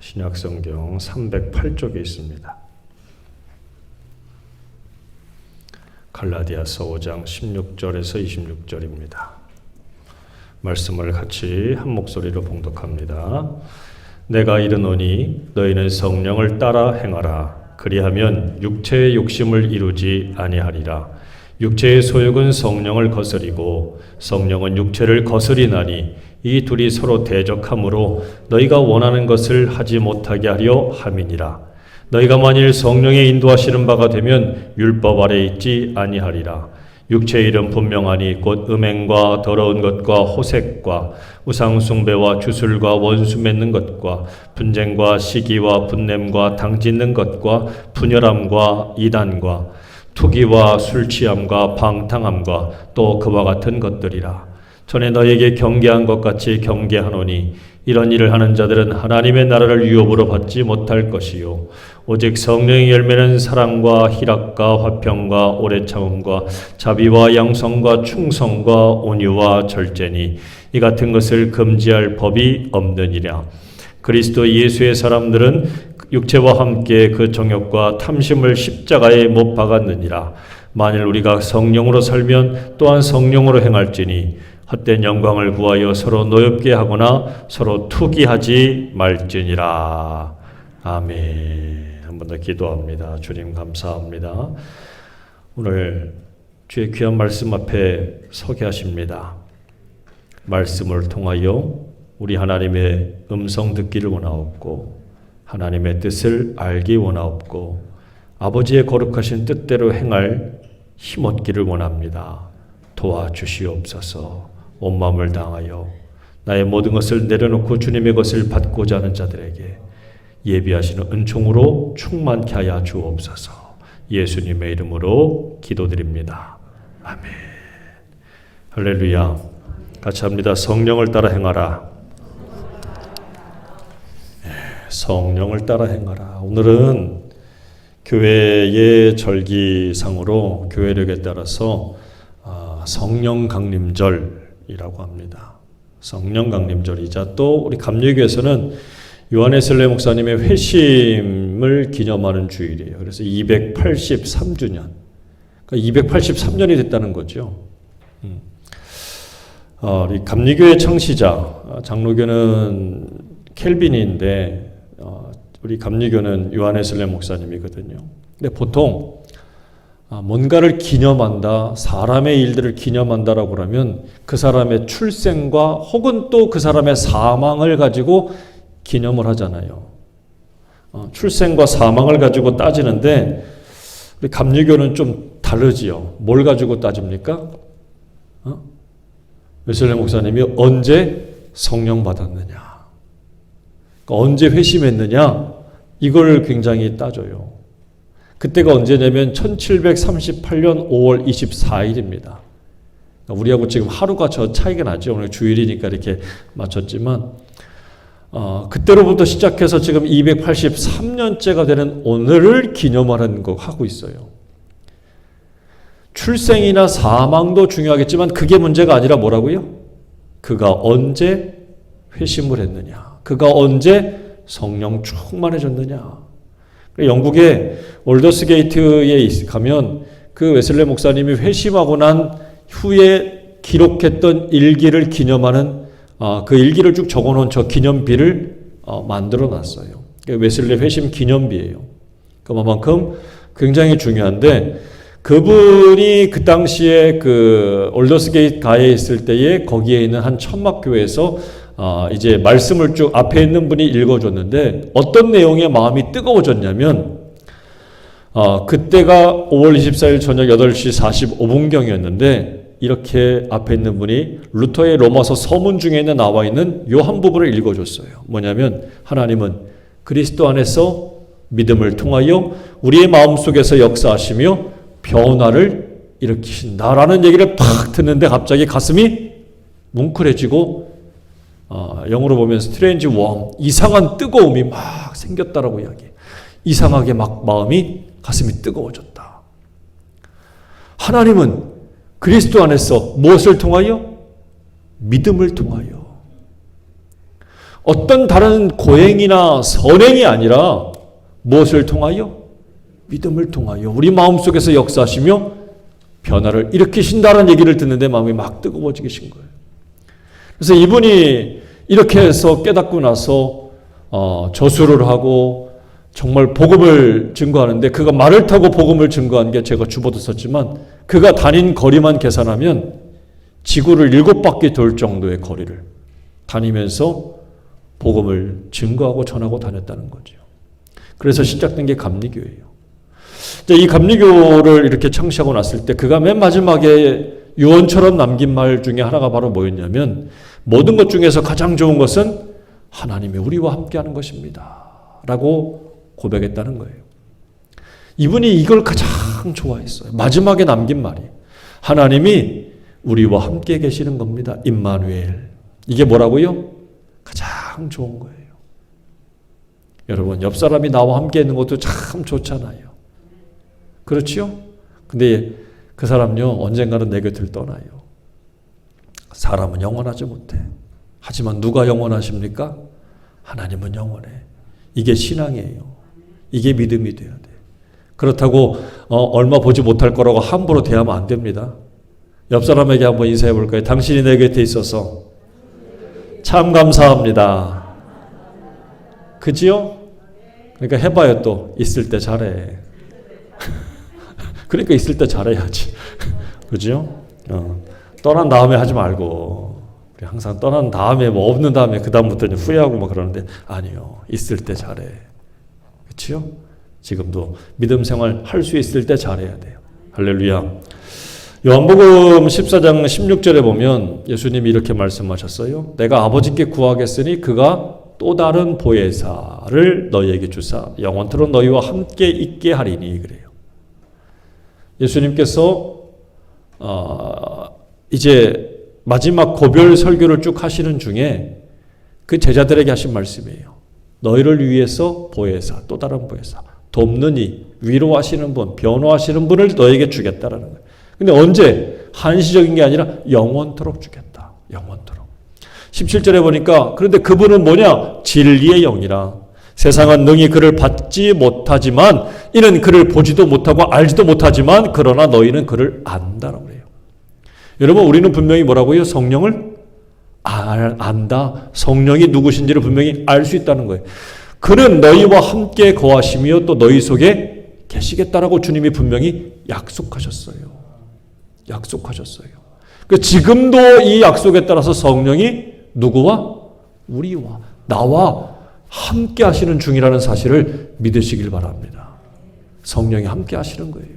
신약성경 308쪽에 있습니다. 갈라디아서 5장 16절에서 26절입니다. 말씀을 같이 한 목소리로 봉독합니다. 내가 이르노니 너희는 성령을 따라 행하라. 그리하면 육체의 욕심을 이루지 아니하리라. 육체의 소욕은 성령을 거스리고 성령은 육체를 거스리나니 이 둘이 서로 대적하므로 너희가 원하는 것을 하지 못하게 하려 함이니라. 너희가 만일 성령의 인도하시는 바가 되면 율법 아래 있지 아니하리라. 육체의 일은 분명하니 곧 음행과 더러운 것과 호색과 우상숭배와 주술과 원수 맺는 것과 분쟁과 시기와 분냄과 당짓는 것과 분열함과 이단과 투기와 술취함과 방탕함과 또 그와 같은 것들이라. 전에 너에게 경계한 것 같이 경계하노니 이런 일을 하는 자들은 하나님의 나라를 유업으로 받지 못할 것이요 오직 성령의 열매는 사랑과 희락과 화평과 오래 참음과 자비와 양성과 충성과 온유와 절제니 이 같은 것을 금지할 법이 없느니라. 그리스도 예수의 사람들은 육체와 함께 그 정욕과 탐심을 십자가에 못 박았느니라. 만일 우리가 성령으로 살면 또한 성령으로 행할지니 헛된 영광을 구하여 서로 노엽게 하거나 서로 투기하지 말지니라. 아멘. 한 번 더 기도합니다. 주님 감사합니다. 오늘 주의 귀한 말씀 앞에 서게 하십니다. 말씀을 통하여 우리 하나님의 음성 듣기를 원하옵고 하나님의 뜻을 알기 원하옵고 아버지의 거룩하신 뜻대로 행할 힘 얻기를 원합니다. 도와주시옵소서. 온 마음을 다하여 나의 모든 것을 내려놓고 주님의 것을 받고자 하는 자들에게 예비하시는 은총으로 충만케 하여 주옵소서. 예수님의 이름으로 기도드립니다. 아멘. 할렐루야. 같이 합니다. 성령을 따라 행하라. 성령을 따라 행하라. 오늘은 교회의 절기상으로 교회력에 따라서 성령 강림절이라고 합니다. 성령 강림절이자 또 우리 감리교에서는 요한 웨슬레이 목사님의 회심을 기념하는 주일이에요. 그래서 283주년. 그러니까 283년이 됐다는 거죠. 우리 감리교의 창시자, 장로교는 켈빈인데 우리 감리교는 요한 웨슬레이 목사님이거든요. 근데 보통 뭔가를 기념한다, 사람의 일들을 기념한다라고 하면 그 사람의 출생과 혹은 또 그 사람의 사망을 가지고 기념을 하잖아요. 출생과 사망을 가지고 따지는데 우리 감리교는 좀 다르지요. 뭘 가지고 따집니까? 웨슬레이 목사님이 언제 성령 받았느냐, 그러니까 언제 회심했느냐, 이걸 굉장히 따져요. 그때가 언제냐면 1738년 5월 24일입니다. 우리하고 지금 하루가 저 차이가 나죠. 오늘 주일이니까 이렇게 맞췄지만 그때로부터 시작해서 지금 283년째가 되는 오늘을 기념하는 거 하고 있어요. 출생이나 사망도 중요하겠지만 그게 문제가 아니라 뭐라고요? 그가 언제 회심을 했느냐, 그가 언제 성령 충만해졌느냐. 영국의 올더스게이트에 가면 그 웨슬레이 목사님이 회심하고 난 후에 기록했던 일기를 기념하는 그 일기를 쭉 적어놓은 저 기념비를 만들어 놨어요. 웨슬레이 회심 기념비예요. 그만큼 굉장히 중요한데 그분이 그 당시에 그 올더스게이트 가에 있을 때에 거기에 있는 한 천막교회에서 이제 말씀을 쭉 앞에 있는 분이 읽어줬는데 어떤 내용에 마음이 뜨거워졌냐면 그때가 5월 24일 저녁 8시 45분경이었는데 이렇게 앞에 있는 분이 루터의 로마서 서문 중에 나와 있는 요 한 부분을 읽어줬어요. 뭐냐면 하나님은 그리스도 안에서 믿음을 통하여 우리의 마음속에서 역사하시며 변화를 일으키신다라는 얘기를 팍 듣는데 갑자기 가슴이 뭉클해지고 영어로 보면 스트레인지 웜, 이상한 뜨거움이 막 생겼다라고 이야기해요. 이상하게 막 마음이 가슴이 뜨거워졌다. 하나님은 그리스도 안에서 무엇을 통하여? 믿음을 통하여. 어떤 다른 고행이나 선행이 아니라 무엇을 통하여? 믿음을 통하여 우리 마음속에서 역사하시며 변화를 일으키신다는 얘기를 듣는데 마음이 막 뜨거워지신 거예요. 그래서 이분이 이렇게 해서 깨닫고 나서 저수를 하고 정말 복음을 증거하는데, 그가 말을 타고 복음을 증거한 게 제가 주보도 썼지만 그가 다닌 거리만 계산하면 지구를 7바퀴 돌 정도의 거리를 다니면서 복음을 증거하고 전하고 다녔다는 거죠. 그래서 시작된 게 감리교예요. 이 감리교를 이렇게 창시하고 났을 때 그가 맨 마지막에 유언처럼 남긴 말 중에 하나가 바로 뭐였냐면, 모든 것 중에서 가장 좋은 것은 하나님이 우리와 함께하는 것입니다 라고 고백했다는 거예요. 이분이 이걸 가장 좋아했어요. 마지막에 남긴 말이 하나님이 우리와 함께 계시는 겁니다. 임마누엘. 이게 뭐라고요? 가장 좋은 거예요. 여러분, 옆 사람이 나와 함께 있는 것도 참 좋잖아요. 그렇지요? 근데 그 사람요, 언젠가는 내 곁을 떠나요. 사람은 영원하지 못해. 하지만 누가 영원하십니까? 하나님은 영원해. 이게 신앙이에요. 이게 믿음이 돼야 돼. 그렇다고 얼마 보지 못할 거라고 함부로 대하면 안 됩니다. 옆 사람에게 한번 인사해 볼까요? 당신이 내 곁에 있어서 참 감사합니다. 그지요? 그러니까 해봐요. 또 있을 때 잘해. 그러니까 있을 때 잘해야지. 그죠? 떠난 다음에 하지 말고, 항상 떠난 다음에 뭐 없는 다음에 그 다음부터는 후회하고 뭐 그러는데, 아니요. 있을 때 잘해. 그렇죠? 지금도 믿음 생활 할 수 있을 때 잘해야 돼요. 할렐루야. 요한복음 14장 16절에 보면 예수님이 이렇게 말씀하셨어요. 내가 아버지께 구하겠으니 그가 또 다른 보혜사를 너희에게 주사 영원토록 너희와 함께 있게 하리니, 그래요. 예수님께서 이제 마지막 고별 설교를 쭉 하시는 중에 그 제자들에게 하신 말씀이에요. 너희를 위해서 보혜사, 또 다른 보혜사, 돕는 이, 위로하시는 분, 변호하시는 분을 너에게 주겠다라는 거예요. 근데 언제? 한시적인 게 아니라 영원토록 주겠다. 영원토록. 17절에 보니까 그런데 그분은 뭐냐? 진리의 영이라. 세상은 능히 그를 받지 못하지만 이는 그를 보지도 못하고 알지도 못하지만 그러나 너희는 그를 안다라고 해요. 여러분, 우리는 분명히 뭐라고요? 성령을 안다. 성령이 누구신지를 분명히 알 수 있다는 거예요. 그는 너희와 함께 거하시며 또 너희 속에 계시겠다라고 주님이 분명히 약속하셨어요. 약속하셨어요. 지금도 이 약속에 따라서 성령이 누구와? 우리와, 나와 함께 하시는 중이라는 사실을 믿으시길 바랍니다. 성령이 함께 하시는 거예요.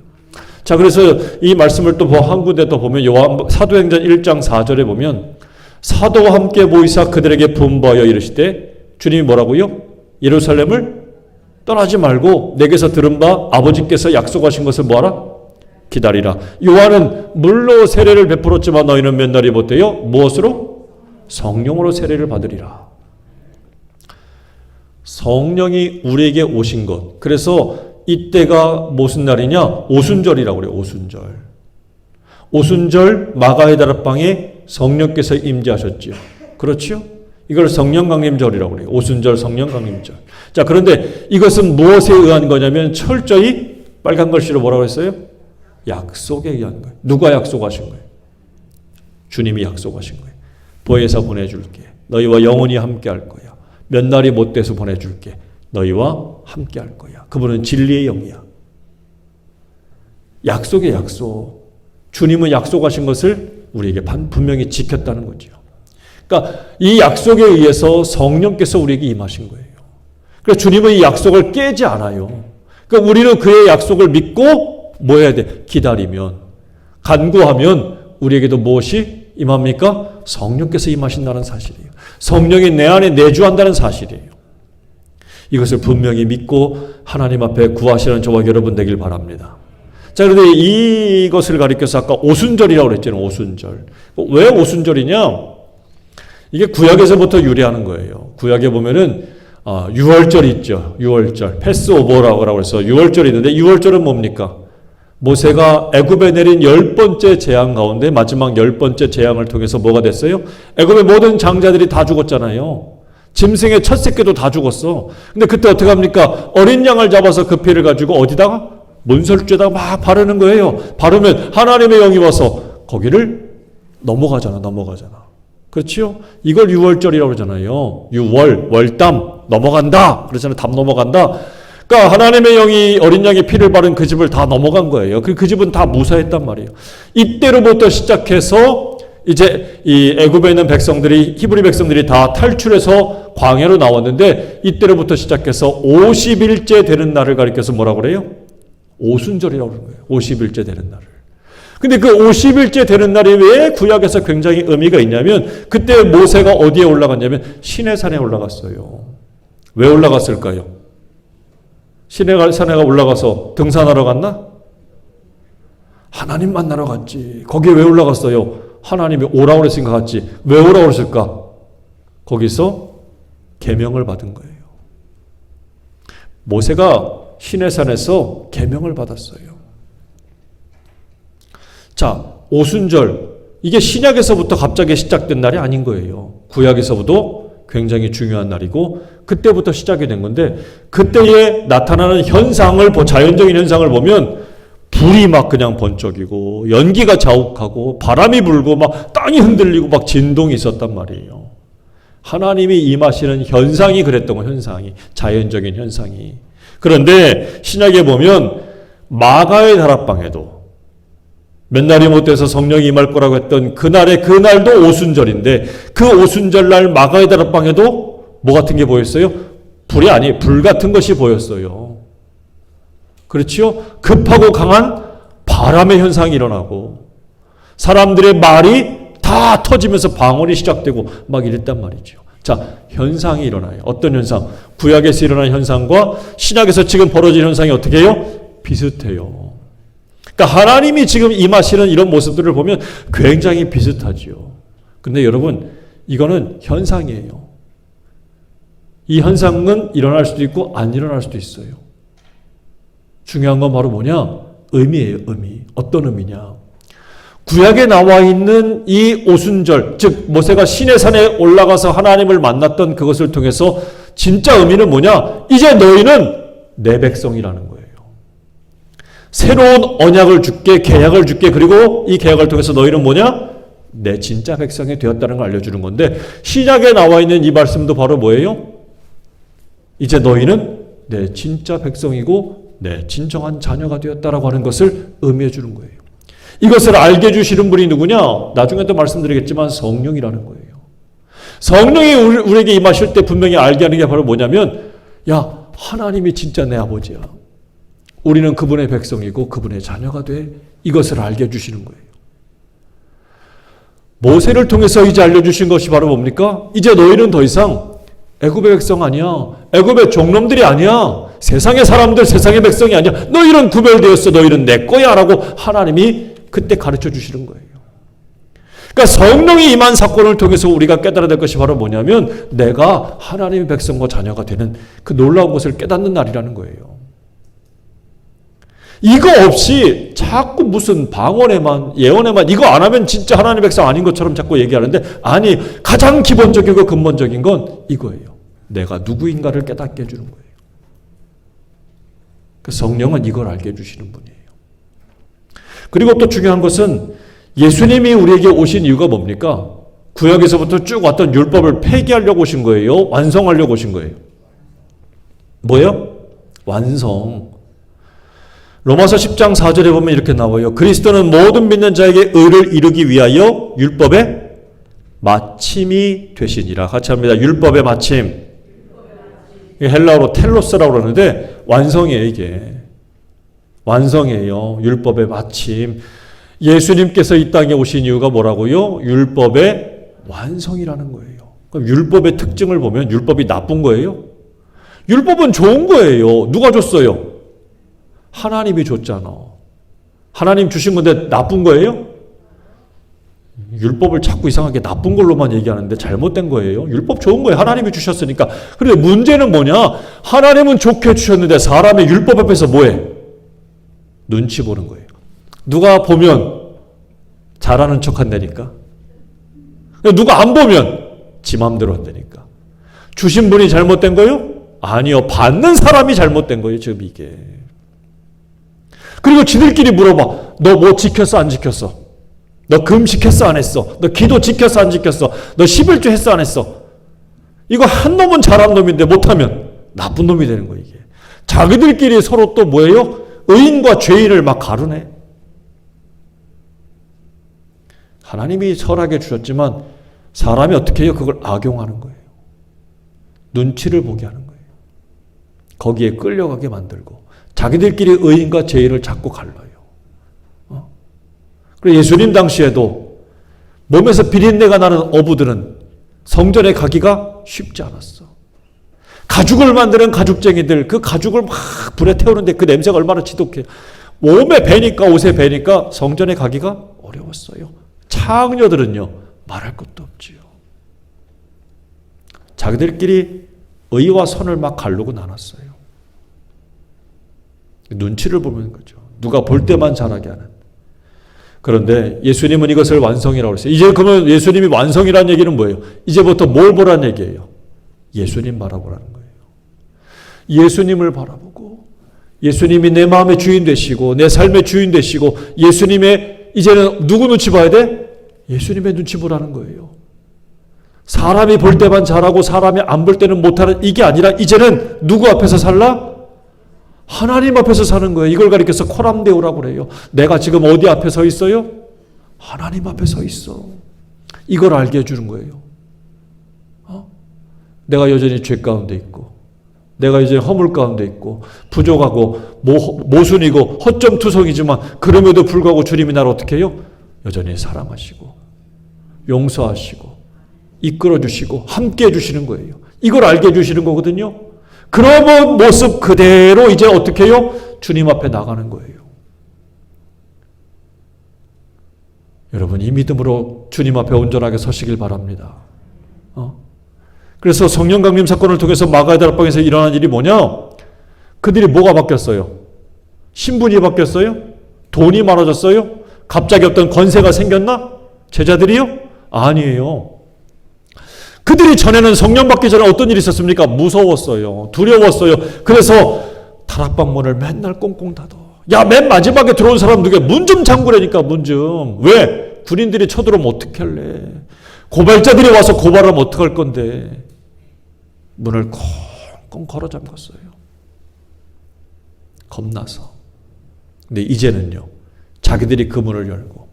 자, 그래서 이 말씀을 또 한 군데 또 보면 사도행전 1장 4절에 보면 사도와 함께 모이사 그들에게 분부하여 이르시되, 주님이 뭐라고요? 예루살렘을 떠나지 말고 내게서 들은 바 아버지께서 약속하신 것을 뭐하라? 기다리라. 요한은 물로 세례를 베풀었지만 너희는 몇 날이 못해요? 무엇으로? 성령으로 세례를 받으리라. 성령이 우리에게 오신 것. 그래서 이때가 무슨 날이냐? 오순절이라고 그래요. 오순절. 오순절 마가의 다락방에 성령께서 임재하셨지요. 그렇지요? 이걸 성령강림절이라고 그래요. 오순절 성령강림절. 자, 그런데 이것은 무엇에 의한 거냐면 철저히 빨간 글씨로 뭐라고 했어요? 약속에 의한 거예요. 누가 약속하신 거예요? 주님이 약속하신 거예요. 보혜사 보내줄게. 너희와 영원히 함께 할 거야. 몇 날이 못 돼서 보내줄게. 너희와 함께 할 거야. 그분은 진리의 영이야. 약속의 약속. 주님은 약속하신 것을 우리에게 분명히 지켰다는 거죠. 그러니까 이 약속에 의해서 성령께서 우리에게 임하신 거예요. 그래서 주님은 이 약속을 깨지 않아요. 그러니까 우리는 그의 약속을 믿고 뭐 해야 돼? 기다리면, 간구하면 우리에게도 무엇이 임합니까? 성령께서 임하신다는 사실이에요. 성령이 내 안에 내주한다는 사실이에요. 이것을 분명히 믿고 하나님 앞에 구하시는 저와 여러분 되길 바랍니다. 자, 그런데 이것을 가리켜서 아까 오순절이라고 그랬잖아요. 오순절. 왜 오순절이냐? 이게 구약에서부터 유래하는 거예요. 구약에 보면은 6월절 있죠. 6월절. 패스오버라고 해서 6월절이 있는데 6월절은 뭡니까? 모세가 애굽에 내린 10번째 재앙 가운데 마지막 10번째 재앙을 통해서 뭐가 됐어요? 애굽의 모든 장자들이 다 죽었잖아요. 짐승의 첫 새끼도 다 죽었어. 근데 그때 어떻게 합니까? 어린 양을 잡아서 그 피를 가지고 어디다가? 문설주에다가 막 바르는 거예요. 바르면 하나님의 영이 와서 거기를 넘어가잖아. 그렇지요? 이걸 유월절이라고 그러잖아요. 유월, 월담, 넘어간다. 그러잖아요. 담 넘어간다. 그러니까 하나님의 영이 어린 양의 피를 바른 그 집을 다 넘어간 거예요. 그 집은 다 무사했단 말이에요. 이때로부터 시작해서 이제 이 애굽에 있는 백성들이, 히브리 백성들이 다 탈출해서 광야로 나왔는데, 이때로부터 시작해서 50일째 되는 날을 가리켜서 뭐라고 그래요? 오순절이라고 그러는 거예요. 50일째 되는 날을. 근데 그 50일째 되는 날이 왜 구약에서 굉장히 의미가 있냐면, 그때 모세가 어디에 올라갔냐면 시내산에 올라갔어요. 왜 올라갔을까요? 시내산에 올라가서 등산하러 갔나? 하나님 만나러 갔지. 거기에 왜 올라갔어요? 하나님이 오라고 그랬으니까 갔지. 왜 오라고 그랬을까? 거기서 계명을 받은 거예요. 모세가 시내산에서 계명을 받았어요. 자, 오순절. 이게 신약에서부터 갑자기 시작된 날이 아닌 거예요. 구약에서부터 굉장히 중요한 날이고 그때부터 시작이 된 건데, 그때에 나타나는 현상을, 자연적인 현상을 보면 불이 막 그냥 번쩍이고 연기가 자욱하고 바람이 불고 막 땅이 흔들리고 막 진동이 있었단 말이에요. 하나님이 임하시는 현상이 그랬던 거, 현상이. 자연적인 현상이. 그런데 신약에 보면 마가의 다락방에도 몇 날이 못 돼서 성령이 임할 거라고 했던 그날도 오순절인데, 그 오순절 날 마가의 다락방에도 뭐 같은 게 보였어요? 불이 아니, 불 같은 것이 보였어요. 그렇지요? 급하고 강한 바람의 현상이 일어나고 사람들의 말이 다 터지면서 방언이 시작되고 막 이랬단 말이죠. 자, 현상이 일어나요. 어떤 현상? 구약에서 일어난 현상과 신약에서 지금 벌어진 현상이 어떻게 해요? 비슷해요. 그러니까 하나님이 지금 임하시는 이런 모습들을 보면 굉장히 비슷하죠. 근데 여러분, 이거는 현상이에요. 이 현상은 일어날 수도 있고 안 일어날 수도 있어요. 중요한 건 바로 뭐냐? 의미예요, 의미. 어떤 의미냐? 구약에 나와 있는 이 오순절, 즉 모세가 시내산에 올라가서 하나님을 만났던 그것을 통해서 진짜 의미는 뭐냐? 이제 너희는 내 백성이라는 거예요. 새로운 언약을 줄게, 계약을 줄게. 그리고 이 계약을 통해서 너희는 뭐냐? 내 진짜 백성이 되었다는 걸 알려주는 건데, 신약에 나와 있는 이 말씀도 바로 뭐예요? 이제 너희는 내 진짜 백성이고 내 진정한 자녀가 되었다라고 하는 것을 의미해 주는 거예요. 이것을 알게 해주시는 분이 누구냐? 나중에 또 말씀드리겠지만 성령이라는 거예요. 성령이 우리에게 임하실 때 분명히 알게 하는 게 바로 뭐냐면, 야, 하나님이 진짜 내 아버지야. 우리는 그분의 백성이고 그분의 자녀가 돼. 이것을 알게 해주시는 거예요. 모세를 통해서 이제 알려주신 것이 바로 뭡니까? 이제 너희는 더 이상 애굽의 백성 아니야. 애굽의 종놈들이 아니야. 세상의 사람들, 세상의 백성이 아니야. 너희는 구별되었어. 너희는 내 거야. 라고 하나님이 그때 가르쳐 주시는 거예요. 그러니까 성령이 임한 사건을 통해서 우리가 깨달아야 될 것이 바로 뭐냐면, 내가 하나님의 백성과 자녀가 되는 그 놀라운 것을 깨닫는 날이라는 거예요. 이거 없이 자꾸 무슨 방언에만, 예언에만, 이거 안 하면 진짜 하나님의 백성 아닌 것처럼 자꾸 얘기하는데, 아니, 가장 기본적이고 근본적인 건 이거예요. 내가 누구인가를 깨닫게 해주는 거예요. 그 성령은 이걸 알게 해주시는 분이에요. 그리고 또 중요한 것은 예수님이 우리에게 오신 이유가 뭡니까? 구약에서부터 쭉 왔던 율법을 폐기하려고 오신 거예요? 완성하려고 오신 거예요? 뭐예요? 완성. 로마서 10장 4절에 보면 이렇게 나와요. 그리스도는 모든 믿는 자에게 의를 이루기 위하여 율법의 마침이 되시니라. 같이 합니다. 율법의 마침. 헬라어로 텔로스라고 그러는데 완성이에요, 이게. 완성이에요. 율법의 마침. 예수님께서 이 땅에 오신 이유가 뭐라고요? 율법의 완성이라는 거예요. 그럼 율법의 특징을 보면 율법이 나쁜 거예요? 율법은 좋은 거예요. 누가 줬어요? 하나님이 줬잖아. 하나님 주신 건데 나쁜 거예요? 율법을 자꾸 이상하게 나쁜 걸로만 얘기하는데 잘못된 거예요. 율법 좋은 거예요. 하나님이 주셨으니까. 그런데 문제는 뭐냐? 하나님은 좋게 주셨는데 사람의 율법 앞에서 뭐해? 눈치 보는 거예요. 누가 보면 잘하는 척 한다니까. 누가 안 보면 지 마음대로 한다니까. 주신 분이 잘못된 거요? 아니요. 받는 사람이 잘못된 거예요. 지금 이게. 그리고 지들끼리 물어봐. 너 뭐 지켰어? 안 지켰어? 너 금식했어? 안 했어? 너 기도 지켰어? 안 지켰어? 너 11조 했어? 안 했어? 이거 한 놈은 잘한 놈인데 못하면 나쁜 놈이 되는 거예요. 이게. 자기들끼리 서로 또 뭐예요? 의인과 죄인을 막 가르네. 하나님이 선하게 주셨지만 사람이 어떻게 해요? 그걸 악용하는 거예요. 눈치를 보게 하는 거예요. 거기에 끌려가게 만들고 자기들끼리 의인과 죄인을 자꾸 갈라요. 그리고 예수님 당시에도 몸에서 비린내가 나는 어부들은 성전에 가기가 쉽지 않았어. 가죽을 만드는 가죽쟁이들, 그 가죽을 막 불에 태우는데 그 냄새가 얼마나 지독해. 몸에 배니까, 옷에 배니까 성전에 가기가 어려웠어요. 창녀들은요, 말할 것도 없지요. 자기들끼리 의와 선을 막 가르고 나눴어요. 눈치를 보는 거죠. 누가 볼 때만 잘하게 하는. 그런데 예수님은 이것을 완성이라고 했어요. 이제 그러면 예수님이 완성이라는 얘기는 뭐예요? 이제부터 뭘 보라는 얘기예요? 예수님 바라보라는 거예요. 예수님을 바라보고 예수님이 내 마음의 주인 되시고 내 삶의 주인 되시고 예수님의 이제는 누구 눈치 봐야 돼? 예수님의 눈치 보라는 거예요. 사람이 볼 때만 잘하고 사람이 안 볼 때는 못하는 이게 아니라 이제는 누구 앞에서 살라? 하나님 앞에서 사는 거예요. 이걸 가리켜서 코람데오라고 그래요. 내가 지금 어디 앞에 서 있어요? 하나님 앞에 서 있어. 이걸 알게 해주는 거예요. 내가 여전히 죄 가운데 있고 내가 이제 허물 가운데 있고 부족하고 모순이고 허점투성이지만 그럼에도 불구하고 주님이 나를 어떻게 해요? 여전히 사랑하시고 용서하시고 이끌어주시고 함께 해주시는 거예요. 이걸 알게 해주시는 거거든요. 그런 모습 그대로 이제 어떻게 해요? 주님 앞에 나가는 거예요. 여러분 이 믿음으로 주님 앞에 온전하게 서시길 바랍니다. 그래서 성령 강림 사건을 통해서 마가의 다락방에서 일어난 일이 뭐냐? 그들이 뭐가 바뀌었어요? 신분이 바뀌었어요? 돈이 많아졌어요? 갑자기 어떤 권세가 생겼나? 제자들이요? 아니에요. 그들이 전에는 성령 받기 전에 어떤 일이 있었습니까? 무서웠어요. 두려웠어요. 그래서 다락방 문을 맨날 꽁꽁 닫아. 야, 맨 마지막에 들어온 사람 누구야? 문 좀 잠그라니까, 문 좀. 왜? 군인들이 쳐들어오면 어떻게 할래? 고발자들이 와서 고발하면 어떡할 건데. 문을 꽁꽁 걸어 잠갔어요. 겁나서. 근데 이제는요. 자기들이 그 문을 열고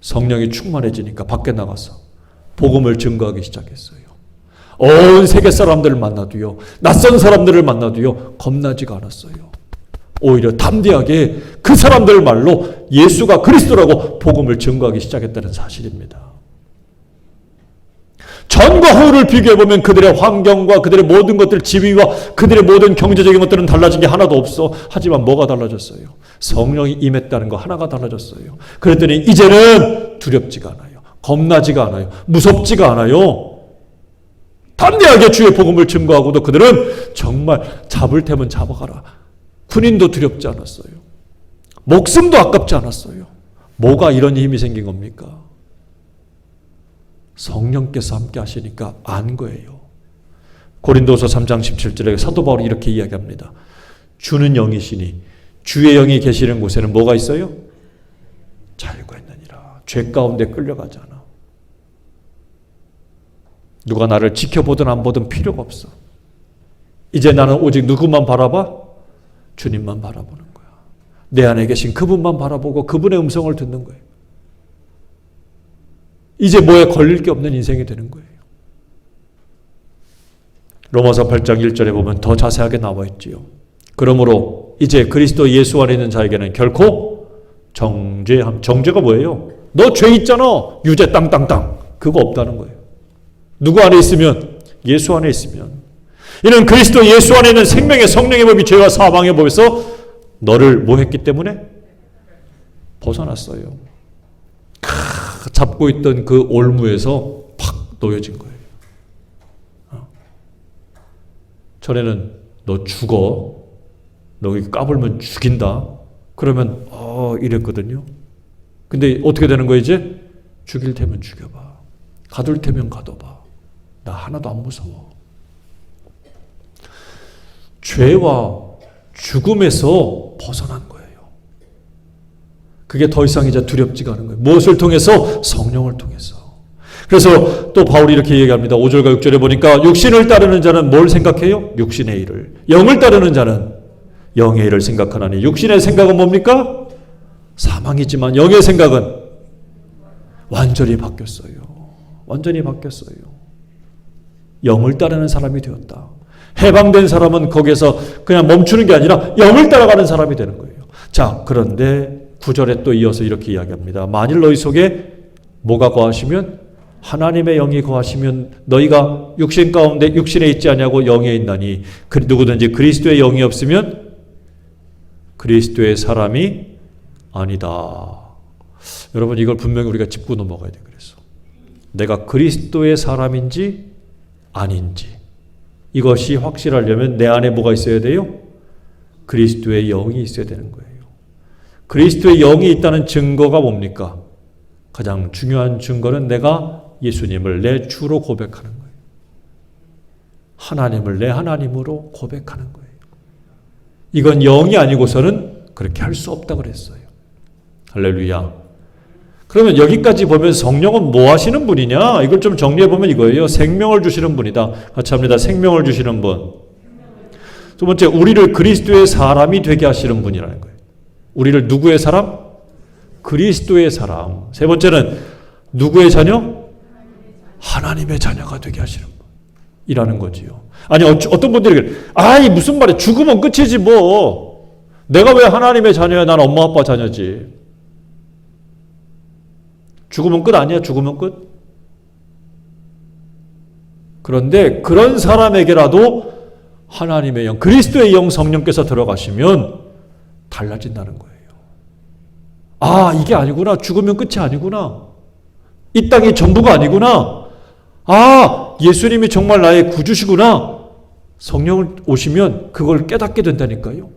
성령이 충만해지니까 밖에 나가서 복음을 증거하기 시작했어요. 온 세계 사람들을 만나도요. 낯선 사람들을 만나도요. 겁나지가 않았어요. 오히려 담대하게 그 사람들 말로 예수가 그리스도라고 복음을 증거하기 시작했다는 사실입니다. 전과 후를 비교해보면 그들의 환경과 그들의 모든 것들, 지위와 그들의 모든 경제적인 것들은 달라진 게 하나도 없어. 하지만 뭐가 달라졌어요? 성령이 임했다는 거 하나가 달라졌어요. 그랬더니 이제는 두렵지가 않아요. 겁나지가 않아요. 무섭지가 않아요. 담대하게 주의 복음을 증거하고도 그들은 정말 잡을 테면 잡아가라. 군인도 두렵지 않았어요. 목숨도 아깝지 않았어요. 뭐가 이런 힘이 생긴 겁니까? 성령께서 함께 하시니까 안 거예요. 고린도서 3장 17절에 사도 바울이 이렇게 이야기합니다. 주는 영이시니 주의 영이 계시는 곳에는 뭐가 있어요? 자유가 있느니라. 죄 가운데 끌려가지 않아. 누가 나를 지켜보든 안 보든 필요가 없어. 이제 나는 오직 누구만 바라봐? 주님만 바라보는 거야. 내 안에 계신 그분만 바라보고 그분의 음성을 듣는 거예요. 이제 뭐에 걸릴 게 없는 인생이 되는 거예요. 로마서 8장 1절에 보면 더 자세하게 나와 있지요. 그러므로 이제 그리스도 예수 안에 있는 자에게는 결코 정죄가 뭐예요? 너 죄 있잖아. 유죄 땅땅땅. 그거 없다는 거예요. 누구 안에 있으면? 예수 안에 있으면. 이는 그리스도 예수 안에 있는 생명의 성령의 법이 죄와 사망의 법에서 너를 뭐 했기 때문에? 벗어났어요. 잡고 있던 그 올무에서 팍 놓여진 거예요. 전에는 너 죽어. 너 까불면 죽인다. 그러면 이랬거든요. 근데 어떻게 되는 거예요 이제? 죽일 테면 죽여봐. 가둘 테면 가둬봐. 나 하나도 안 무서워. 죄와 죽음에서 벗어난 거예요. 그게 더 이상 이제 두렵지가 않은 거예요. 무엇을 통해서? 성령을 통해서. 그래서 또 바울이 이렇게 얘기합니다. 5절과 6절에 보니까 육신을 따르는 자는 뭘 생각해요? 육신의 일을. 영을 따르는 자는 영의 일을 생각하나니 육신의 생각은 뭡니까? 사망이지만 영의 생각은 완전히 바뀌었어요. 완전히 바뀌었어요. 영을 따르는 사람이 되었다. 해방된 사람은 거기에서 그냥 멈추는 게 아니라 영을 따라가는 사람이 되는 거예요. 자, 그런데 9절에 또 이어서 이렇게 이야기합니다. 만일 너희 속에 뭐가 거하시면 하나님의 영이 거하시면 너희가 육신 가운데 육신에 있지 아니하고 영에 있나니 누구든지 그리스도의 영이 없으면 그리스도의 사람이 아니다. 여러분 이걸 분명히 우리가 짚고 넘어가야 돼요. 그래서 내가 그리스도의 사람인지 아닌지 이것이 확실하려면 내 안에 뭐가 있어야 돼요? 그리스도의 영이 있어야 되는 거예요. 그리스도의 영이 있다는 증거가 뭡니까? 가장 중요한 증거는 내가 예수님을 내 주로 고백하는 거예요. 하나님을 내 하나님으로 고백하는 거예요. 이건 영이 아니고서는 그렇게 할 수 없다 그랬어요. 할렐루야. 그러면 여기까지 보면 성령은 뭐 하시는 분이냐? 이걸 좀 정리해 보면 이거예요. 생명을 주시는 분이다. 같이 합니다. 생명을 주시는 분. 두 번째, 우리를 그리스도의 사람이 되게 하시는 분이라는 거예요. 우리를 누구의 사람? 그리스도의 사람. 세 번째는 누구의 자녀? 하나님의 자녀가 되게 하시는 분이라는 거지요. 아니 어떤 분들이 아이 무슨 말이야? 죽으면 끝이지 뭐. 내가 왜 하나님의 자녀야? 난 엄마 아빠 자녀지. 죽으면 끝 아니야? 죽으면 끝? 그런데 그런 사람에게라도 하나님의 영, 그리스도의 영 성령께서 들어가시면 달라진다는 거예요. 아, 이게 아니구나. 죽으면 끝이 아니구나. 이 땅이 전부가 아니구나. 아, 예수님이 정말 나의 구주시구나. 성령을 오시면 그걸 깨닫게 된다니까요.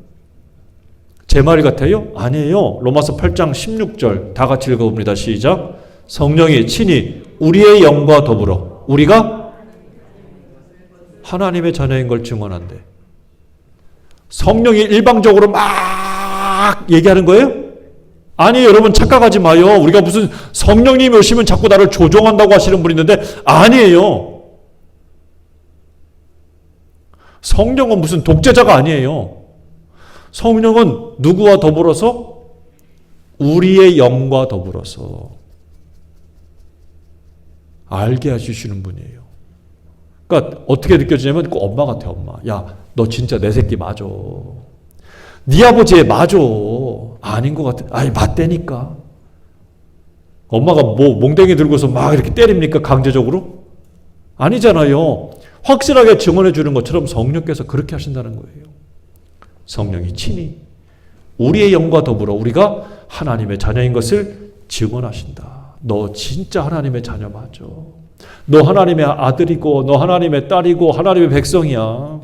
제 말 같아요? 아니에요. 로마서 8장 16절 다 같이 읽어봅니다. 시작. 성령이 친히 우리의 영과 더불어 우리가 하나님의 자녀인 걸 증언한대. 성령이 일방적으로 막 얘기하는 거예요? 아니, 여러분 착각하지 마요. 우리가 무슨 성령님이 오시면 자꾸 나를 조종한다고 하시는 분이 있는데 아니에요. 성령은 무슨 독재자가 아니에요. 성령은 누구와 더불어서? 우리의 영과 더불어서 알게 해주시는 분이에요. 그러니까 어떻게 느껴지냐면 그 엄마 같아, 엄마. 야, 너 진짜 내 새끼 맞아. 네 아버지 맞아. 아닌 것 같아. 아니, 맞대니까. 엄마가 뭐 몽댕이 들고서 막 이렇게 때립니까? 강제적으로? 아니잖아요. 확실하게 증언해 주는 것처럼 성령께서 그렇게 하신다는 거예요. 성령이 친히 우리의 영과 더불어 우리가 하나님의 자녀인 것을 증언하신다. 너 진짜 하나님의 자녀 맞아. 너 하나님의 아들이고 너 하나님의 딸이고 하나님의 백성이야.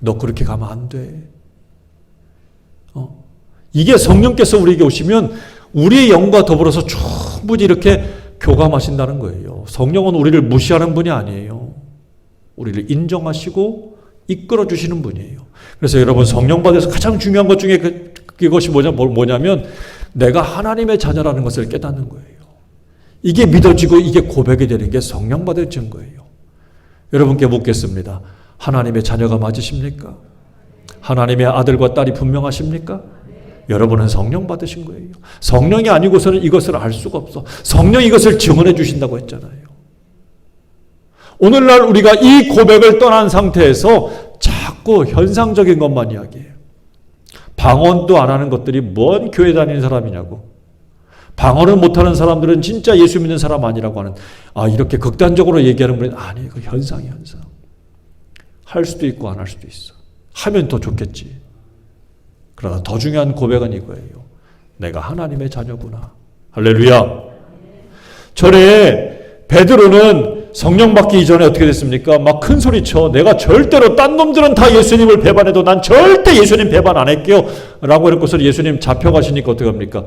너 그렇게 가면 안 돼. 이게 성령께서 우리에게 오시면 우리의 영과 더불어서 충분히 이렇게 교감하신다는 거예요. 성령은 우리를 무시하는 분이 아니에요. 우리를 인정하시고 이끌어 주시는 분이에요. 그래서 여러분 성령 받아서 가장 중요한 것 중에 그것이 뭐냐면 내가 하나님의 자녀라는 것을 깨닫는 거예요. 이게 믿어지고 이게 고백이 되는 게 성령 받을 증거예요. 여러분께 묻겠습니다. 하나님의 자녀가 맞으십니까? 하나님의 아들과 딸이 분명하십니까? 여러분은 성령 받으신 거예요. 성령이 아니고서는 이것을 알 수가 없어. 성령이 이것을 증언해 주신다고 했잖아요. 오늘날 우리가 이 고백을 떠난 상태에서 자꾸 현상적인 것만 이야기해요. 방언도 안 하는 것들이 뭔 교회 다니는 사람이냐고. 방언을 못하는 사람들은 진짜 예수 믿는 사람 아니라고 하는, 이렇게 극단적으로 얘기하는 분은 아니에요. 그 현상이 현상. 할 수도 있고 안 할 수도 있어. 하면 더 좋겠지. 그러나 더 중요한 고백은 이거예요. 내가 하나님의 자녀구나. 할렐루야. 전에 베드로는 성령 받기 이전에 어떻게 됐습니까? 막 큰 소리쳐. 내가 절대로 딴 놈들은 다 예수님을 배반해도 난 절대 예수님 배반 안 할게요. 라고 해놓고서 예수님 잡혀가시니까 어떻게 합니까?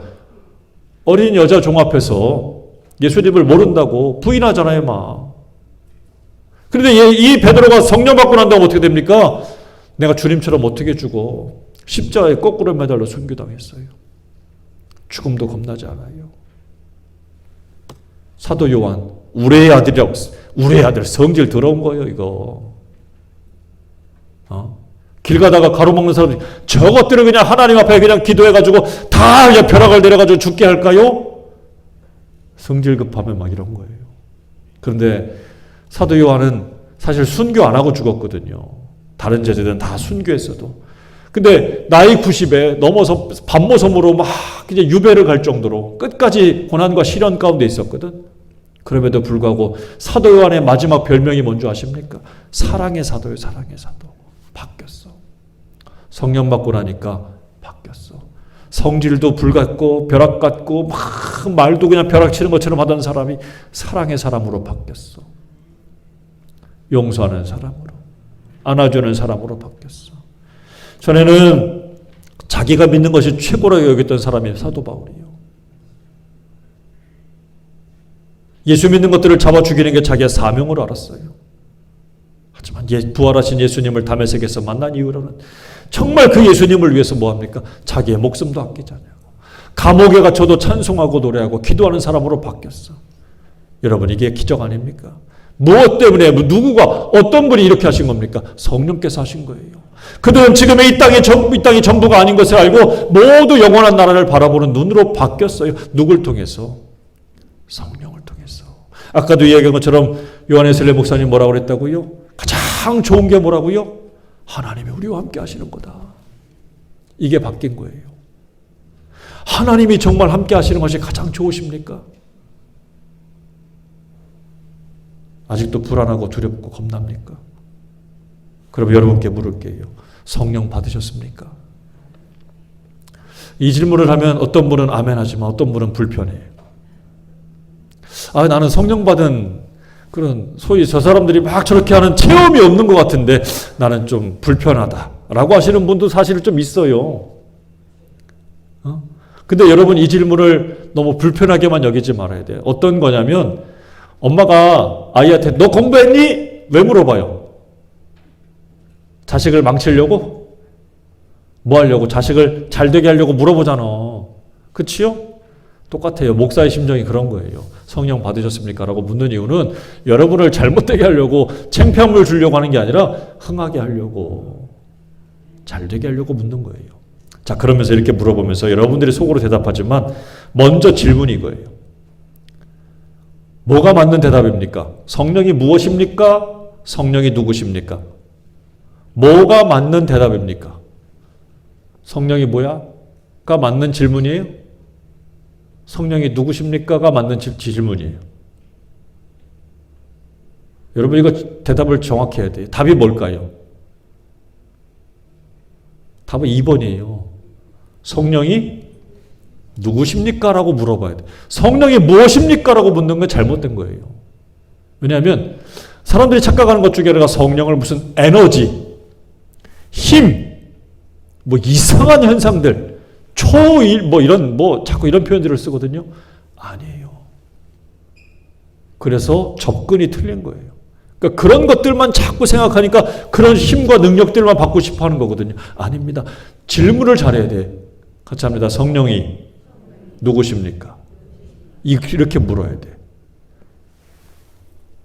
어린 여자 종 앞에서 예수님을 모른다고 부인하잖아요, 막. 그런데 이 베드로가 성령 받고 난 다음 어떻게 됩니까? 내가 주님처럼 어떻게 죽어? 십자가에 거꾸로 매달려 순교당했어요. 죽음도 겁나지 않아요. 사도 요한, 우리의 아들이라고, 우리의 아들 성질 더러운 거예요, 이거. 길 가다가 가로먹는 사람들이 저것들은 그냥 하나님 앞에 그냥 기도해가지고 다 그냥 벼락을 내려가지고 죽게 할까요? 성질 급하면 막 이런 거예요. 그런데 사도 요한은 사실 순교 안 하고 죽었거든요. 다른 제자들은 다 순교했어도. 근데 나이 90에 넘어서 밤모섬으로 막 이제 유배를 갈 정도로 끝까지 고난과 시련 가운데 있었거든. 그럼에도 불구하고 사도 요한의 마지막 별명이 뭔지 아십니까? 사랑의 사도예요. 사랑의 사도. 바뀌었어. 성령 받고 나니까 바뀌었어. 성질도 불같고 벼락 같고 막 말도 그냥 벼락 치는 것처럼 하던 사람이 사랑의 사람으로 바뀌었어. 용서하는 사람으로, 안아주는 사람으로 바뀌었어. 전에는 자기가 믿는 것이 최고라고 여겼던 사람이 사도 바울이에요. 예수 믿는 것들을 잡아 죽이는 게 자기의 사명으로 알았어요. 하지만 부활하신 예수님을 다메섹에서 만난 이후로는 정말 그 예수님을 위해서 뭐합니까? 자기의 목숨도 아끼지 않냐고. 감옥에 갇혀도 찬송하고 노래하고 기도하는 사람으로 바뀌었어. 여러분, 이게 기적 아닙니까? 무엇 때문에, 누구가, 어떤 분이 이렇게 하신 겁니까? 성령께서 하신 거예요. 그들은 지금의 이 땅이 전부가 아닌 것을 알고 모두 영원한 나라를 바라보는 눈으로 바뀌었어요. 누굴 통해서? 성령을 통해서. 아까도 이야기한 것처럼 요한에슬레 목사님 뭐라고 그랬다고요? 가장 좋은 게 뭐라고요? 하나님이 우리와 함께 하시는 거다. 이게 바뀐 거예요. 하나님이 정말 함께 하시는 것이 가장 좋으십니까? 아직도 불안하고 두렵고 겁납니까? 그럼 여러분께 물을게요. 성령 받으셨습니까? 이 질문을 하면 어떤 분은 아멘 하지만 어떤 분은 불편해요. 나는 성령 받은 그런 소위 저 사람들이 막 저렇게 하는 체험이 없는 것 같은데 나는 좀 불편하다라고 하시는 분도 사실 좀 있어요. 근데 여러분, 이 질문을 너무 불편하게만 여기지 말아야 돼요. 어떤 거냐면 엄마가 아이한테 너 공부했니? 왜 물어봐요? 자식을 망치려고? 뭐 하려고? 자식을 잘 되게 하려고 물어보잖아. 그치요? 똑같아요. 목사의 심정이 그런 거예요. 성령 받으셨습니까? 라고 묻는 이유는 여러분을 잘못되게 하려고 창피함을 주려고 하는 게 아니라 흥하게 하려고, 잘 되게 하려고 묻는 거예요. 자, 그러면서 이렇게 물어보면서 여러분들이 속으로 대답하지만 먼저 질문이 이거예요. 뭐가 맞는 대답입니까? 성령이 무엇입니까? 성령이 누구십니까? 뭐가 맞는 대답입니까? 성령이 뭐야? 가 맞는 질문이에요? 성령이 누구십니까?가 맞는 질문이에요. 여러분, 이거 대답을 정확히 해야 돼요. 답이 뭘까요? 답은 2번이에요. 성령이 누구십니까? 라고 물어봐야 돼요. 성령이 무엇입니까? 라고 묻는 건 잘못된 거예요. 왜냐하면 사람들이 착각하는 것 중에 하나가 성령을 무슨 에너지, 힘, 뭐 이상한 현상들, 초일, 뭐 이런, 자꾸 이런 표현들을 쓰거든요. 아니에요. 그래서 접근이 틀린 거예요. 그러니까 그런 것들만 자꾸 생각하니까 그런 힘과 능력들만 받고 싶어 하는 거거든요. 아닙니다. 질문을 잘해야 돼. 같이 합니다. 성령이 누구십니까? 이렇게 물어야 돼.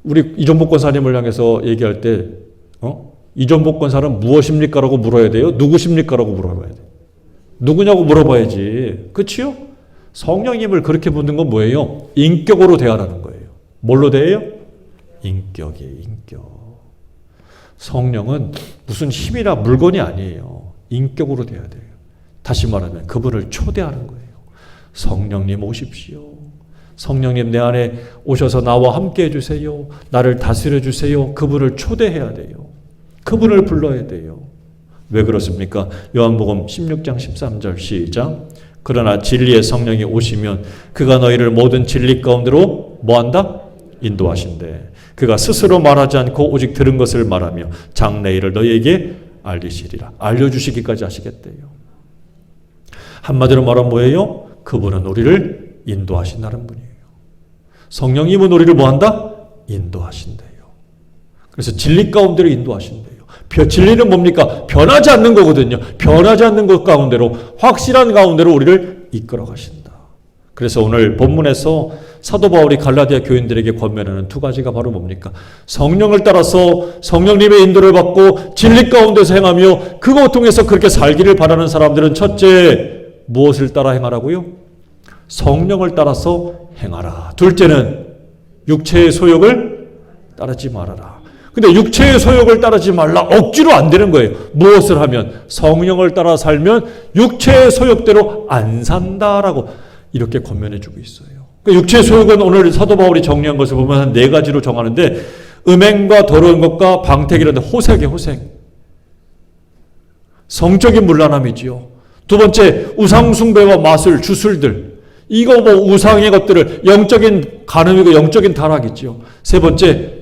우리 이종복 권사님을 향해서 얘기할 때, 이종복 권사는 무엇입니까? 라고 물어야 돼요? 누구십니까? 라고 물어봐야 돼. 누구냐고 물어봐야지. 그치요? 성령님을 그렇게 묻는 건 뭐예요? 인격으로 대하라는 거예요. 뭘로 대해요? 인격이에요, 인격. 성령은 무슨 힘이나 물건이 아니에요. 인격으로 대해야 돼요. 다시 말하면 그분을 초대하는 거예요. 성령님 오십시오. 성령님 내 안에 오셔서 나와 함께 해주세요. 나를 다스려 주세요. 그분을 초대해야 돼요. 그분을 불러야 돼요. 왜 그렇습니까? 요한복음 16장 13절 시작. 그러나 진리의 성령이 오시면 그가 너희를 모든 진리 가운데로 뭐한다? 인도하신대. 그가 스스로 말하지 않고 오직 들은 것을 말하며 장래일을 너희에게 알리시리라. 알려주시기까지 하시겠대요. 한마디로 말하면 뭐예요? 그분은 우리를 인도하신다는 분이에요. 성령님은 우리를 뭐한다? 인도하신대요. 그래서 진리 가운데로 인도하신대요. 진리는 뭡니까? 변하지 않는 거거든요. 변하지 않는 것 가운데로, 확실한 가운데로 우리를 이끌어 가신다. 그래서 오늘 본문에서 사도 바울이 갈라디아 교인들에게 권면하는 두 가지가 바로 뭡니까? 성령을 따라서 성령님의 인도를 받고 진리 가운데서 행하며 그것 통해서 그렇게 살기를 바라는 사람들은 첫째, 무엇을 따라 행하라고요? 성령을 따라서 행하라. 둘째는 육체의 소욕을 따르지 말아라. 근데 육체의 소욕을 따르지 말라. 억지로 안 되는 거예요. 무엇을 하면? 성령을 따라 살면 육체의 소욕대로 안 산다라고 이렇게 권면해 주고 있어요. 그러니까 육체의 소욕은 오늘 사도 바울이 정리한 것을 보면 한 네 가지로 정하는데, 음행과 더러운 것과 방택이라는 호색이에요. 호색. 성적인 문란함이지요. 두 번째, 우상숭배와 마술, 주술들. 이거 우상의 것들을 영적인 간음이고 영적인 타락이지요. 세 번째,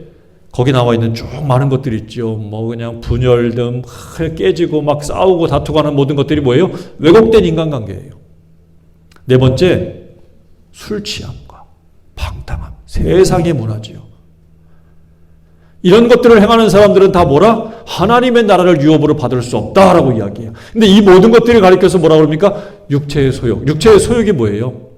거기 나와 있는 쭉 많은 것들이 있죠. 그냥 분열등, 깨지고 막 싸우고 다투고 하는 모든 것들이 뭐예요? 왜곡된 인간관계예요. 네 번째, 술 취함과 방탕함, 세상의 문화지요. 이런 것들을 행하는 사람들은 다 뭐라? 하나님의 나라를 유업으로 받을 수 없다라고 이야기해요. 근데 이 모든 것들을 가리켜서 뭐라고 그럽니까? 육체의 소욕. 육체의 소욕이 뭐예요?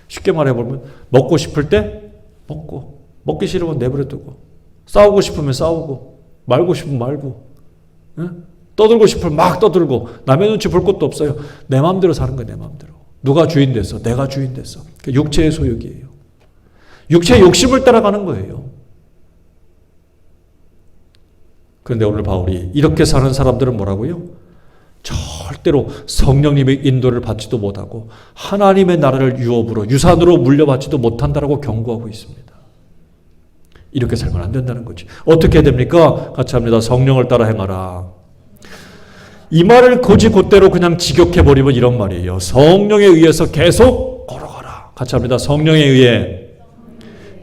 쉽게 말해보면 먹고 싶을 때 먹고, 먹기 싫으면 내버려두고, 싸우고 싶으면 싸우고, 말고 싶으면 말고, 떠들고 싶으면 막 떠들고, 남의 눈치 볼 것도 없어요. 내 마음대로 사는 거예요. 내 마음대로. 누가 주인 됐어? 내가 주인 됐어. 육체의 소욕이에요. 육체의 욕심을 따라가는 거예요. 그런데 오늘 바울이 이렇게 사는 사람들은 뭐라고요? 절대로 성령님의 인도를 받지도 못하고 하나님의 나라를 유업으로, 유산으로 물려받지도 못한다라고 경고하고 있습니다. 이렇게 살면 안 된다는 거지. 어떻게 됩니까? 같이 합니다. 성령을 따라 행하라. 이 말을 곧대로 그냥 직역해버리면 이런 말이에요. 성령에 의해서 계속 걸어가라. 같이 합니다. 성령에 의해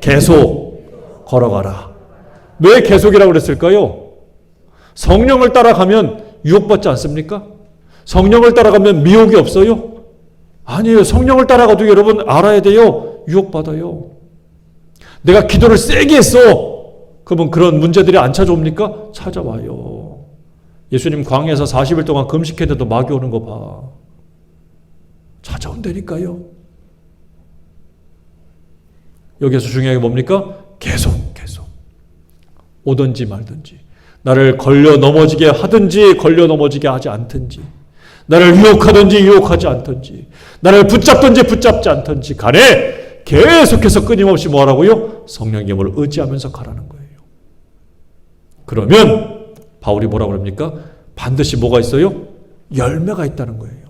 계속 걸어가라. 왜 계속이라고 그랬을까요? 성령을 따라가면 유혹받지 않습니까? 성령을 따라가면 미혹이 없어요? 아니에요. 성령을 따라가도 여러분 알아야 돼요. 유혹받아요. 내가 기도를 세게 했어. 그러면 그런 문제들이 안 찾아옵니까? 찾아와요. 예수님 광야에서 40일 동안 금식했는데도 마귀 오는 거 봐. 찾아온다니까요. 여기서 중요한 게 뭡니까? 계속. 오든지 말든지. 나를 걸려 넘어지게 하든지 걸려 넘어지게 하지 않든지. 나를 유혹하든지 유혹하지 않든지. 나를 붙잡든지 붙잡지 않든지 간에 계속해서 끊임없이 뭐하라고요? 성령님을 의지하면서 가라는 거예요. 그러면 바울이 뭐라고 합니까? 반드시 뭐가 있어요? 열매가 있다는 거예요.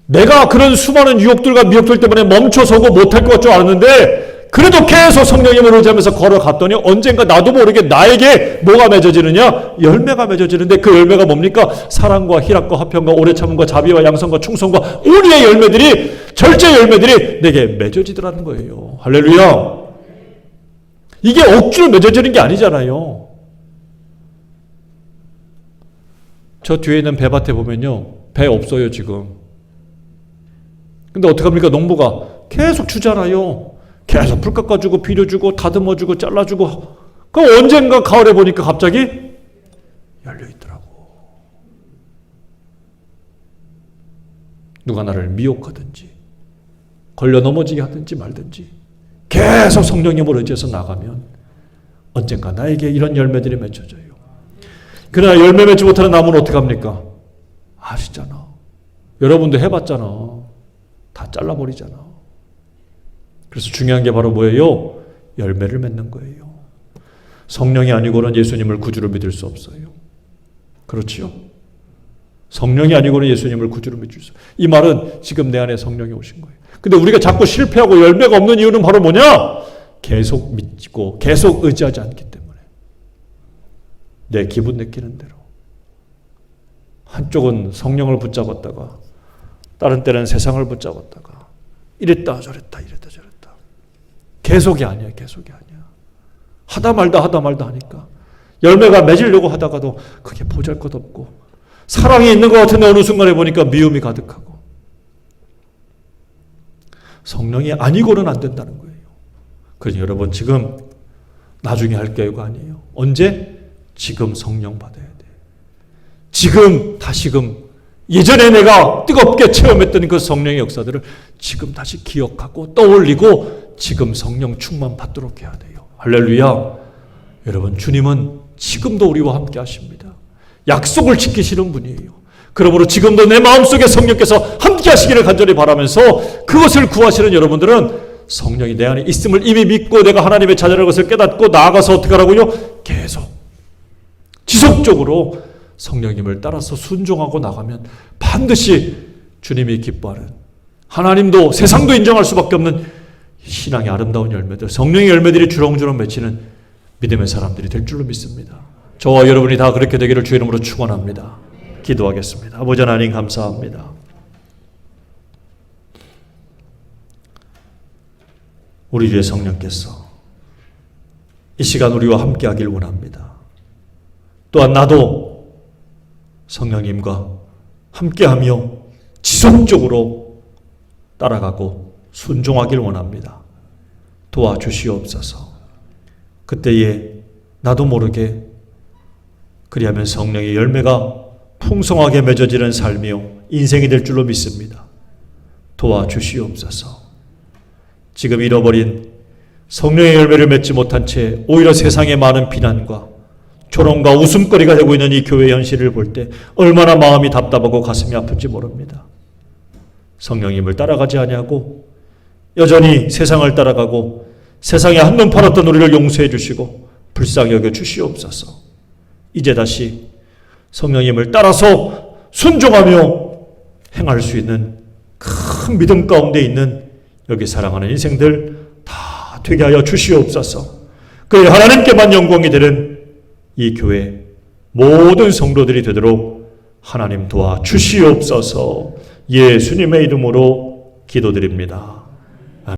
내가 그런 수많은 유혹들과 미혹들 때문에 멈춰서고 못할 것 같지 않았는데 그래도 계속 성령님을 의지하면서 걸어갔더니 언젠가 나도 모르게 나에게 뭐가 맺어지느냐? 열매가 맺어지는데 그 열매가 뭡니까? 사랑과 희락과 화평과 오래 참음과 자비와 양성과 충성과 온유의 열매들이, 절제 열매들이 내게 맺어지더라는 거예요. 할렐루야. 이게 억지로 맺어지는 게 아니잖아요. 저 뒤에 있는 배밭에 보면요, 배 없어요 지금. 근데 어떡합니까? 농부가 계속 주잖아요. 계속 풀 깎아주고 비료주고 다듬어주고 잘라주고. 그럼 언젠가 가을에 보니까 갑자기 열려있더라고. 누가 나를 미혹하든지 걸려 넘어지게 하든지 말든지 계속 성령님을 의지해서 나가면 언젠가 나에게 이런 열매들이 맺혀져요. 그러나 열매 맺지 못하는 나무는 어떻게 합니까? 아시잖아. 여러분도 해봤잖아. 다 잘라버리잖아. 그래서 중요한 게 바로 뭐예요? 열매를 맺는 거예요. 성령이 아니고는 예수님을 구주로 믿을 수 없어요. 그렇지요? 성령이 아니고는 예수님을 구주로 믿을 수 없어요. 이 말은 지금 내 안에 성령이 오신 거예요. 근데 우리가 자꾸 실패하고 열매가 없는 이유는 바로 뭐냐? 계속 믿고 계속 의지하지 않기 때문에. 내 기분 느끼는 대로. 한쪽은 성령을 붙잡았다가 다른 때는 세상을 붙잡았다가 이랬다 저랬다 계속이 아니야. 하다 말다 하니까 열매가 맺으려고 하다가도 그게 보잘것없고 사랑이 있는 것 같은데 어느 순간에 보니까 미움이 가득하고 성령이 아니고는 안 된다는 거예요. 그래서 여러분 지금 나중에 할 계획 아니에요. 언제? 지금 성령 받아야 돼. 지금 다시금 예전에 내가 뜨겁게 체험했던 그 성령의 역사들을 지금 다시 기억하고 떠올리고 지금 성령 충만 받도록 해야 돼요. 할렐루야. 여러분, 주님은 지금도 우리와 함께 하십니다. 약속을 지키시는 분이에요. 그러므로 지금도 내 마음속에 성령께서 함께 하시기를 간절히 바라면서 그것을 구하시는 여러분들은 성령이 내 안에 있음을 이미 믿고 내가 하나님의 자녀라는 것을 깨닫고 나아가서 어떻게 하라고요? 계속 지속적으로 성령님을 따라서 순종하고 나가면 반드시 주님이 기뻐하는, 하나님도 세상도 인정할 수밖에 없는 신앙의 아름다운 열매들, 성령의 열매들이 주렁주렁 맺히는 믿음의 사람들이 될 줄로 믿습니다. 저와 여러분이 다 그렇게 되기를 주의 이름으로 축원합니다. 기도하겠습니다. 아버지 하나님 감사합니다. 우리 주의 성령께서 이 시간 우리와 함께 하길 원합니다. 또한 나도 성령님과 함께하며 지속적으로 따라가고 순종하길 원합니다. 도와주시옵소서. 그때에 나도 모르게 그리하면 성령의 열매가 풍성하게 맺어지는 삶이요 인생이 될 줄로 믿습니다. 도와주시옵소서. 지금 잃어버린 성령의 열매를 맺지 못한 채 오히려 세상의 많은 비난과 조롱과 웃음거리가 되고 있는 이 교회 현실을 볼 때 얼마나 마음이 답답하고 가슴이 아픈지 모릅니다. 성령님을 따라가지 아니하고 여전히 세상을 따라가고 세상에 한눈 팔았던 우리를 용서해 주시고 불쌍히 여겨 주시옵소서. 이제 다시 성령님을 따라서 순종하며 행할 수 있는 큰 믿음 가운데 있는 여기 사랑하는 인생들 다 되게 하여 주시옵소서. 그 하나님께만 영광이 되는 이 교회 모든 성도들이 되도록 하나님 도와 주시옵소서. 예수님의 이름으로 기도드립니다.